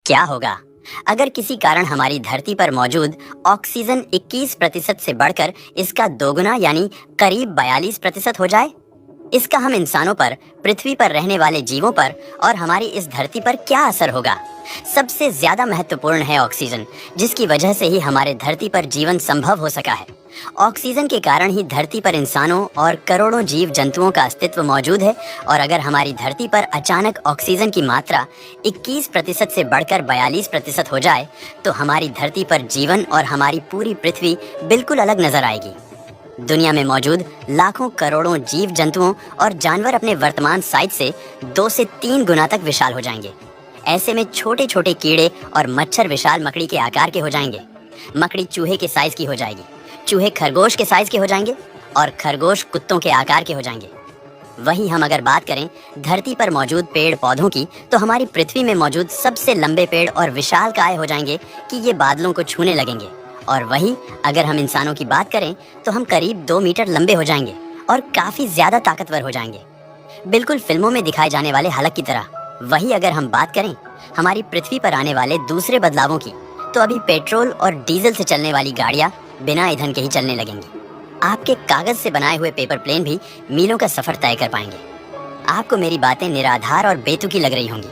क्या होगा अगर किसी कारण हमारी धरती पर मौजूद ऑक्सीजन 21% से बढ़कर इसका दोगुना यानी करीब 42% हो जाए। इसका हम इंसानों पर, पृथ्वी पर रहने वाले जीवों पर और हमारी इस धरती पर क्या असर होगा। सबसे ज्यादा महत्वपूर्ण है ऑक्सीजन, जिसकी वजह से ही हमारे धरती पर जीवन संभव हो सका है। ऑक्सीजन के कारण ही धरती पर इंसानों और करोड़ों जीव जंतुओं का अस्तित्व मौजूद है। और अगर हमारी धरती पर अचानक ऑक्सीजन की मात्रा 21% से बढ़कर 42% हो जाए तो हमारी धरती पर जीवन और हमारी पूरी पृथ्वी बिल्कुल अलग नजर आएगी। दुनिया में मौजूद लाखों करोड़ों जीव जंतुओं और जानवर अपने वर्तमान साइज से 2 से 3 गुना तक विशाल हो जाएंगे। ऐसे में छोटे छोटे कीड़े और मच्छर विशाल मकड़ी के आकार के हो जाएंगे। मकड़ी चूहे के साइज की हो जाएगी, चूहे खरगोश के साइज के हो जाएंगे और खरगोश कुत्तों के आकार के हो जाएंगे। वहीं हम अगर बात करें धरती पर मौजूद पेड़ पौधों की, तो हमारी पृथ्वी में मौजूद सबसे लंबे पेड़ और विशालकाय हो जाएंगे कि ये बादलों को छूने लगेंगे। और वहीं अगर हम इंसानों की बात करें तो हम करीब 2 मीटर लंबे हो जाएंगे और काफी ज्यादा ताकतवर हो जाएंगे, बिल्कुल फिल्मों में दिखाए जाने वाले हलक की तरह। वहीं अगर हम बात करें हमारी पृथ्वी पर आने वाले दूसरे बदलावों की, तो अभी पेट्रोल और डीजल से चलने वाली गाड़ियां बिना ईंधन के ही चलने लगेंगी। आपके कागज से बनाए हुए पेपर प्लेन भी मीलों का सफर तय कर पाएंगे। आपको मेरी बातें निराधार और बेतुकी लग रही होंगी,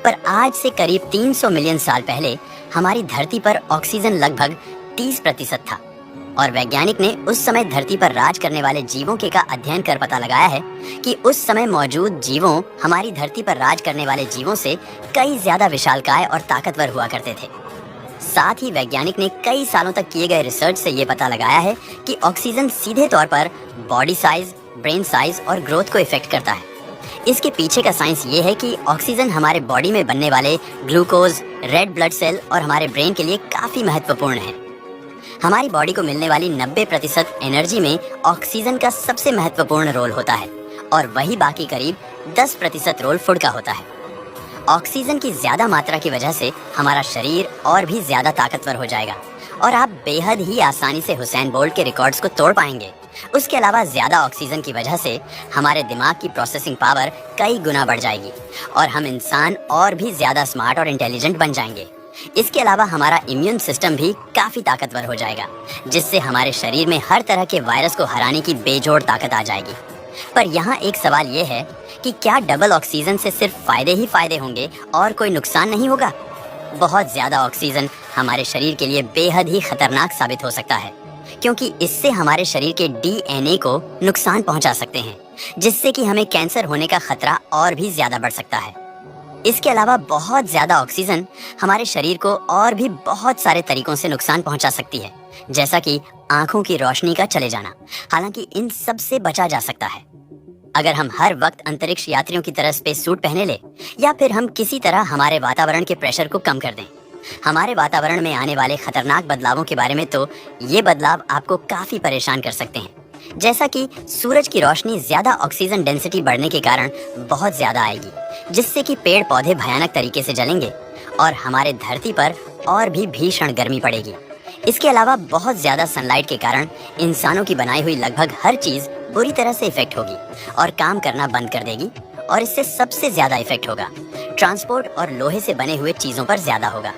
पर आज से करीब 300 मिलियन साल पहले हमारी धरती पर ऑक्सीजन लगभग 30% था। और वैज्ञानिक ने उस समय धरती पर राज करने वाले जीवों के का अध्ययन कर पता लगाया है कि उस समय मौजूद जीवों हमारी धरती पर राज करने वाले जीवों से कई ज्यादा विशालकाय और ताकतवर हुआ करते थे। साथ ही वैज्ञानिक ने कई सालों तक किए गए रिसर्च से ये पता लगाया है कि ऑक्सीजन सीधे तौर पर बॉडी साइज, ब्रेन साइज और ग्रोथ को इफेक्ट करता है। इसके पीछे का साइंस ये है कि ऑक्सीजन हमारे बॉडी में बनने वाले ग्लूकोज, रेड ब्लड सेल और हमारे ब्रेन के लिए काफी महत्वपूर्ण है। हमारी बॉडी को मिलने वाली 90% एनर्जी में ऑक्सीजन का सबसे महत्वपूर्ण रोल होता है और वही बाकी करीब 10% रोल फूड का होता है। ऑक्सीजन की ज्यादा मात्रा की वजह से हमारा शरीर और भी ज्यादा ताकतवर हो जाएगा और आप बेहद ही आसानी से हुसैन बोल्ट के रिकॉर्ड्स को तोड़ पाएंगे। उसके अलावा ज्यादा ऑक्सीजन की वजह से हमारे दिमाग की प्रोसेसिंग पावर कई गुना बढ़ जाएगी और हम इंसान और भी ज्यादा स्मार्ट और इंटेलिजेंट बन जाएंगे। इसके अलावा हमारा इम्यून सिस्टम भी काफी ताकतवर हो जाएगा, जिससे हमारे शरीर में हर तरह के वायरस को हराने की बेजोड़ ताकत आ जाएगी। पर यहाँ एक सवाल ये है कि क्या डबल ऑक्सीजन से सिर्फ फायदे ही फायदे होंगे और कोई नुकसान नहीं होगा? बहुत ज्यादा ऑक्सीजन हमारे शरीर के लिए बेहद ही खतरनाक साबित हो सकता है, क्योंकि इससे हमारे शरीर के डीएनए को नुकसान पहुंचा सकते हैं, जिससे कि हमें कैंसर होने का खतरा और भी ज्यादा बढ़ सकता है। इसके अलावा बहुत ज्यादा ऑक्सीजन हमारे शरीर को और भी बहुत सारे तरीकों से नुकसान पहुंचा सकती है, जैसा कि आंखों की रोशनी का चले जाना। हालांकि इन सब से बचा जा सकता है अगर हम हर वक्त अंतरिक्ष यात्रियों की तरह स्पेस सूट पहने ले, या फिर हम किसी तरह हमारे वातावरण के प्रेशर को कम कर दें। हमारे वातावरण में आने वाले खतरनाक बदलावों के बारे में तो ये बदलाव आपको काफी परेशान कर सकते हैं, जैसा कि सूरज की रोशनी ज्यादा ऑक्सीजन डेंसिटी बढ़ने के कारण बहुत ज्यादा आएगी, जिससे कि पेड़ पौधे भयानक तरीके से जलेंगे और हमारे धरती पर और भी भीषण गर्मी पड़ेगी। इसके अलावा बहुत ज्यादा सनलाइट के कारण इंसानों की बनाई हुई लगभग हर चीज बुरी तरह से इफेक्ट होगी और काम करना बंद कर देगी। और इससे सबसे ज्यादा इफेक्ट होगा ट्रांसपोर्ट और लोहे से बने हुए चीजों पर ज्यादा होगा,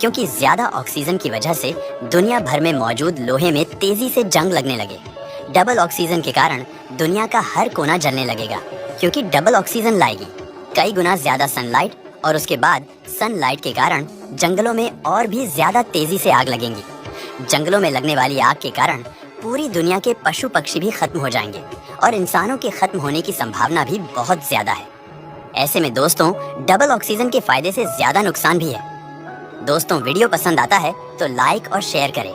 क्योंकि ज्यादा ऑक्सीजन की वजह से दुनिया भर में मौजूद लोहे में तेजी से जंग लगने लगे। डबल ऑक्सीजन के कारण दुनिया का हर कोना जलने लगेगा, क्योंकि डबल ऑक्सीजन लाएगी कई गुना ज्यादा सनलाइट, और उसके बाद सनलाइट के कारण जंगलों में और भी ज्यादा तेजी से आग लगेंगी। जंगलों में लगने वाली आग के कारण पूरी दुनिया के पशु पक्षी भी खत्म हो जाएंगे और इंसानों के खत्म होने की संभावना भी बहुत ज्यादा है। ऐसे में दोस्तों, डबल ऑक्सीजन के फायदे से ज्यादा नुकसान भी है। दोस्तों, वीडियो पसंद आता है तो लाइक और शेयर करें।